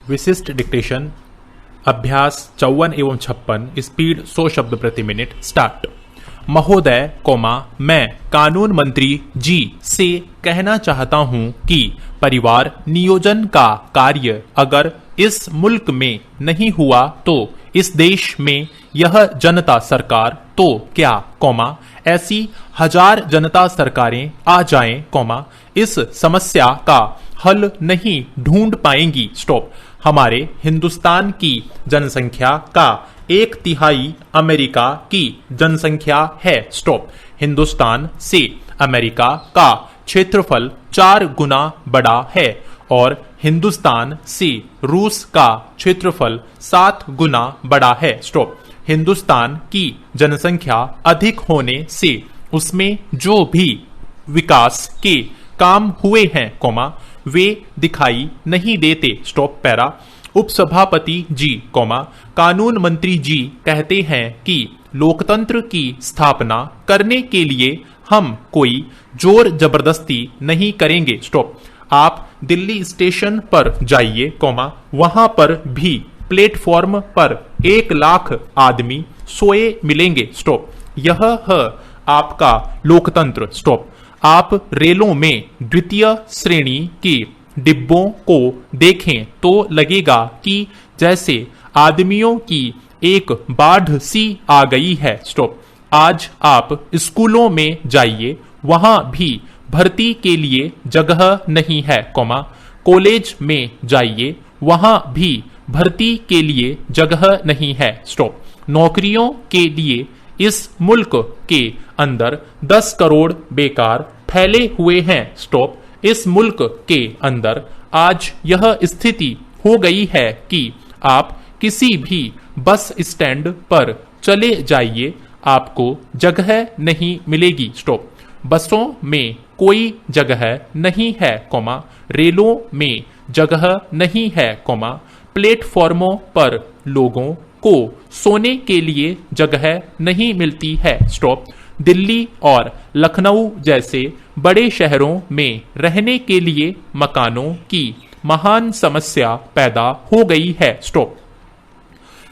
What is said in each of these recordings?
विशिष्ट डिक्टेशन अभ्यास 54 एवं 56 स्पीड 100 शब्द प्रति मिनट स्टार्ट। महोदय मैं कानून मंत्री जी से कहना चाहता हूं कि परिवार नियोजन का कार्य अगर इस मुल्क में नहीं हुआ तो इस देश में यह जनता सरकार तो क्या ऐसी 1000 जनता सरकारें आ जाएं इस समस्या का हल नहीं ढूंढ पाएंगी। स्टॉप। हमारे हिंदुस्तान की जनसंख्या का 1/3 अमेरिका की जनसंख्या है। स्टॉप। हिंदुस्तान से अमेरिका का क्षेत्रफल 4 गुना बड़ा है और हिंदुस्तान से रूस का क्षेत्रफल 7 गुना बड़ा है। स्टॉप। हिंदुस्तान की जनसंख्या अधिक होने से उसमें जो भी विकास के काम हुए हैं वे दिखाई नहीं देते। Stop para. उपसभापति जी कानून मंत्री जी कहते हैं कि लोकतंत्र की स्थापना करने के लिए हम कोई जोर जबरदस्ती नहीं करेंगे। स्टॉप। आप दिल्ली स्टेशन पर जाइए वहां पर भी प्लेटफॉर्म पर 1 लाख आदमी सोए मिलेंगे। स्टॉप। यह है आपका लोकतंत्र। स्टॉप। आप रेलों में द्वितीय श्रेणी के डिब्बों को देखें तो लगेगा कि जैसे आदमियों की एक बाढ़ सी आ गई है। स्टॉप। आज आप स्कूलों में जाइए वहां भी भर्ती के लिए जगह नहीं है कॉलेज में जाइए वहां भी भर्ती के लिए जगह नहीं है। स्टॉप। नौकरियों के लिए इस मुल्क के अंदर 10 करोड़ बेकार फैले हुए हैं। स्टॉप। इस मुल्क के अंदर आज यह स्थिति हो गई है कि आप किसी भी बस स्टैंड पर चले जाइए आपको जगह नहीं मिलेगी। स्टॉप। बसों में कोई जगह नहीं है रेलों में जगह नहीं है प्लेटफॉर्मों पर लोगों को सोने के लिए जगह नहीं मिलती है। स्टॉप। दिल्ली और लखनऊ जैसे बड़े शहरों में रहने के लिए मकानों की महान समस्या पैदा हो गई है। स्टॉप।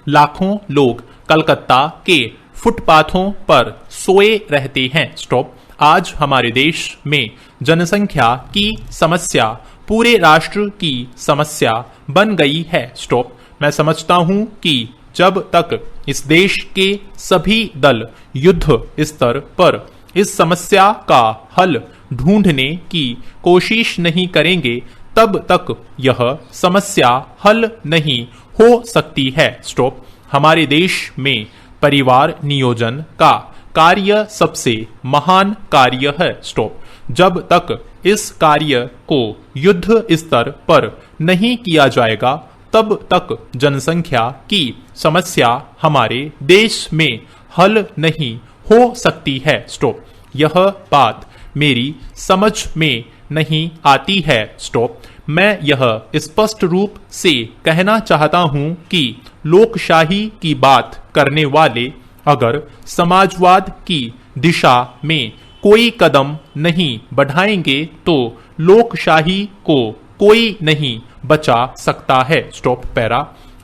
लाखों लोग कलकत्ता के फुटपाथों पर सोए रहते हैं। स्टॉप। आज हमारे देश में जनसंख्या की समस्या पूरे राष्ट्र की समस्या बन गई है। स्टॉप। मैं समझता हूं कि जब तक इस देश के सभी दल युद्ध स्तर पर इस समस्या का हल ढूंढने की कोशिश नहीं करेंगे तब तक यह समस्या हल नहीं हो सकती है। स्टॉप। हमारे देश में परिवार नियोजन का कार्य सबसे महान कार्य है। स्टॉप। जब तक इस कार्य को युद्ध स्तर पर नहीं किया जाएगा तब तक जनसंख्या की समस्या हमारे देश में हल नहीं हो सकती है। स्टॉप। यह बात मेरी समझ में नहीं आती है। स्टॉप। मैं यह स्पष्ट रूप से कहना चाहता हूं कि लोकशाही की बात करने वाले अगर समाजवाद की दिशा में कोई कदम नहीं बढ़ाएंगे तो लोकशाही को कोई नहीं बचा सकता है। Stop para.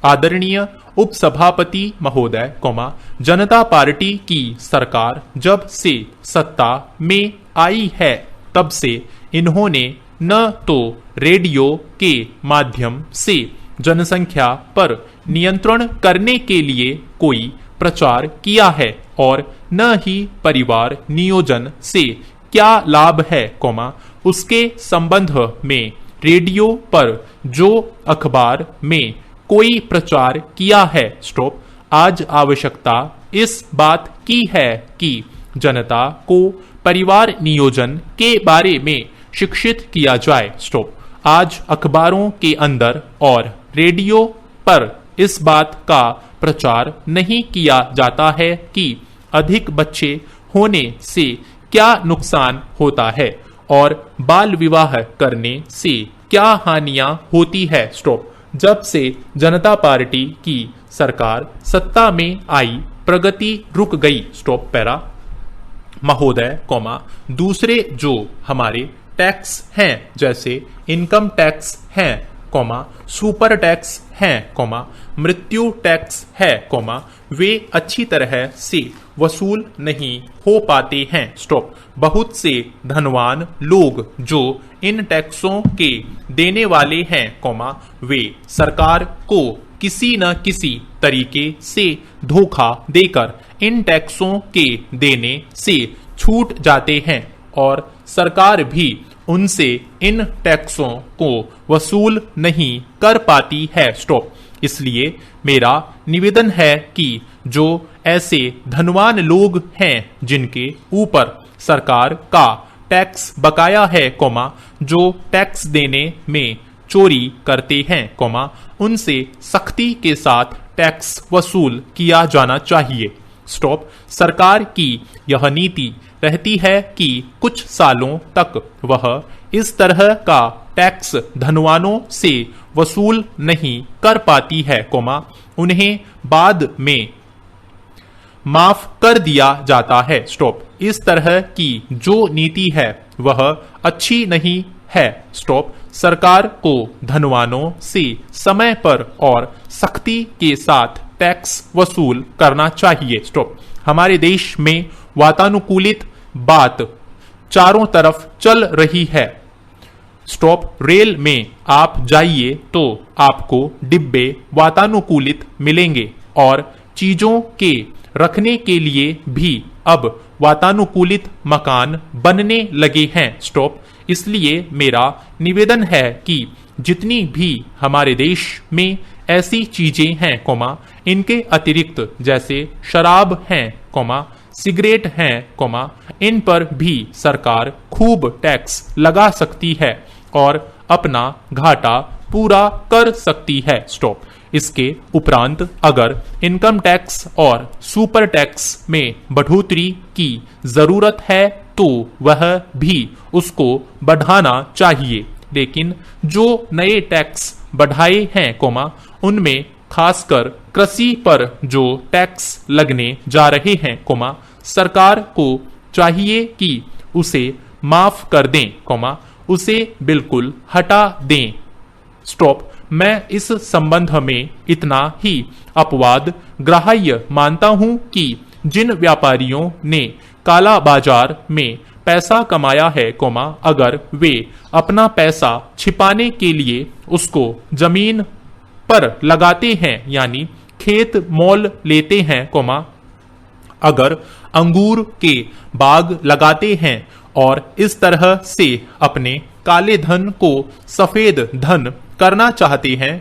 आदरणीय उपसभापति महोदय जनता पार्टी की सरकार जब से सत्ता में आई है तब से इन्होंने न तो रेडियो के माध्यम से जनसंख्या पर नियंत्रण करने के लिए कोई प्रचार किया है और न ही परिवार नियोजन से क्या लाभ है उसके संबंध में रेडियो पर जो अखबार में कोई प्रचार किया है। स्टॉप। आज आवश्यकता इस बात की है कि जनता को परिवार नियोजन के बारे में शिक्षित किया जाए। स्टॉप। आज अखबारों के अंदर और रेडियो पर इस बात का प्रचार नहीं किया जाता है कि अधिक बच्चे होने से क्या नुकसान होता है और बाल विवाह करने से क्या हानियां होती है। स्टॉप। जब से जनता पार्टी की सरकार सत्ता में आई प्रगति रुक गई। Stop para. महोदय दूसरे जो हमारे टैक्स हैं जैसे इनकम टैक्स हैं सुपर टैक्स हैं, मृत्यु टैक्स है, वे अच्छी तरह से वसूल नहीं हो पाते हैं। स्टॉप। बहुत से धनवान लोग जो इन टैक्सों के देने वाले हैं, वे सरकार को किसी न किसी तरीके से धोखा देकर इन टैक्सों के देने से छूट जाते हैं और सरकार भी उनसे इन टैक्सों को वसूल नहीं कर पाती है। स्टॉप। इसलिए मेरा निवेदन है कि जो ऐसे धनवान लोग हैं जिनके ऊपर सरकार का टैक्स बकाया है, जो टैक्स देने में चोरी करते हैं, उनसे सख्ती के साथ टैक्स वसूल किया जाना चाहिए। स्टॉप। सरकार की यह नीति रहती है कि कुछ सालों तक वह इस तरह का टैक्स धनवानों से वसूल नहीं कर पाती है, उन्हें बाद में माफ कर दिया जाता है। स्टॉप। इस तरह की जो नीति है वह अच्छी नहीं है। स्टॉप। सरकार को धनवानों से समय पर और सख्ती के साथ टैक्स वसूल करना चाहिए। स्टॉप। हमारे देश में वातानुकूलित बात चारों तरफ चल रही है। स्टॉप। रेल में आप जाइए तो आपको डिब्बे वातानुकूलित मिलेंगे और चीजों के रखने के लिए भी अब वातानुकूलित मकान बनने लगे हैं। स्टॉप। इसलिए मेरा निवेदन है कि जितनी भी हमारे देश में ऐसी चीजें हैं, इनके अतिरिक्त जैसे शराब हैं, सिगरेट हैं, इन पर भी सरकार खूब टैक्स लगा सकती है और अपना घाटा पूरा कर सकती है। स्टॉप। इसके उपरांत अगर इनकम टैक्स और सुपर टैक्स में बढ़ोतरी की जरूरत है तो वह भी उसको बढ़ाना चाहिए। लेकिन जो नए टैक्स बढ़ाए हैं, उनमें खासकर कृषि पर जो टैक्स लगने जा रहे हैं, सरकार को चाहिए कि उसे माफ कर दें, उसे बिल्कुल हटा दें। स्टॉप। मैं इस संबंध में इतना ही अपवाद ग्राह्य मानता हूं कि जिन व्यापारियों ने काला बाजार में पैसा कमाया है, अगर वे अपना पैसा छिपाने के लिए उसको जमीन पर लगाते हैं, यानी खेत मोल लेते हैं, अगर अंगूर के बाग लगाते हैं और इस तरह से अपने काले धन को सफेद धन करना चाहते हैं,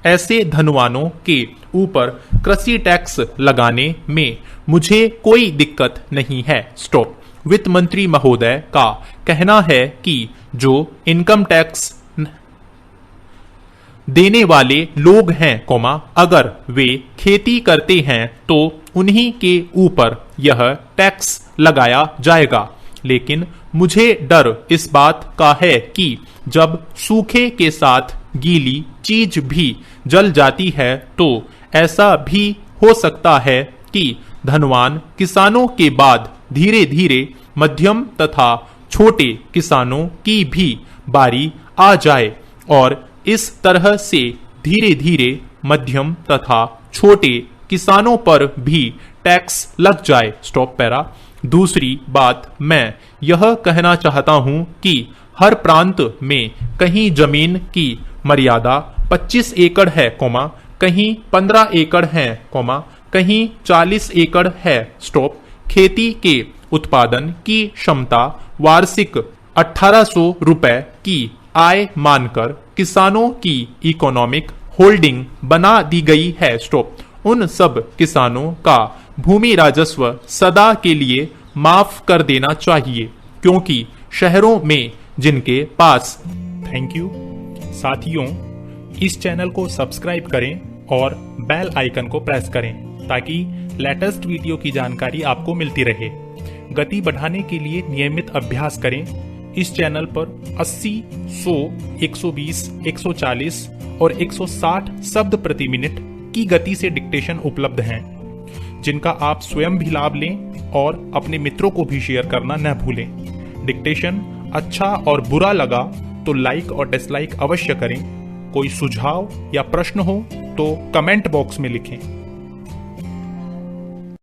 ऐसे धनवानों के ऊपर कृषि टैक्स लगाने में मुझे कोई दिक्कत नहीं है। स्टॉप। वित्त मंत्री महोदय का कहना है कि जो इनकम टैक्स देने वाले लोग हैं, अगर वे खेती करते हैं तो उन्हीं के ऊपर यह टैक्स लगाया जाएगा। लेकिन मुझे डर इस बात का है कि जब सूखे के साथ गीली चीज भी जल जाती है तो ऐसा भी हो सकता है कि धनवान किसानों के बाद धीरे धीरे मध्यम तथा छोटे किसानों की भी बारी आ जाए और इस तरह से धीरे धीरे मध्यम तथा छोटे किसानों पर भी टैक्स लग जाए। Stop para. दूसरी बात मैं यह कहना चाहता हूं कि हर प्रांत में कहीं जमीन की मर्यादा 25 एकड़ है, कहीं 15 एकड़ है, कहीं 40 एकड़ है। स्टॉप। खेती के उत्पादन की क्षमता वार्षिक 1800 रुपए की आय मानकर किसानों की इकोनॉमिक होल्डिंग बना दी गई है। स्टॉप। उन सब किसानों का भूमि राजस्व सदा के लिए माफ कर देना चाहिए, क्योंकि शहरों में जिनके पास। थैंक यू साथियों, इस चैनल को सब्सक्राइब करें और बेल आइकन को प्रेस करें ताकि लेटेस्ट वीडियो की जानकारी आपको मिलती रहे। गति बढ़ाने के लिए नियमित अभ्यास करें। इस चैनल पर 80, 100, 120, 140 और 160 शब्द प्रति मिनट की गति से डिक्टेशन उपलब्ध हैं, जिनका आप स्वयं भी लाभ लें और अपने मित्रों को भी शेयर करना न भूलें। डिक्टेशन अच्छा और बुरा लगा तो लाइक और डिसलाइक अवश्य करें। कोई सुझाव या प्रश्न हो तो कमेंट बॉक्स में लिखें।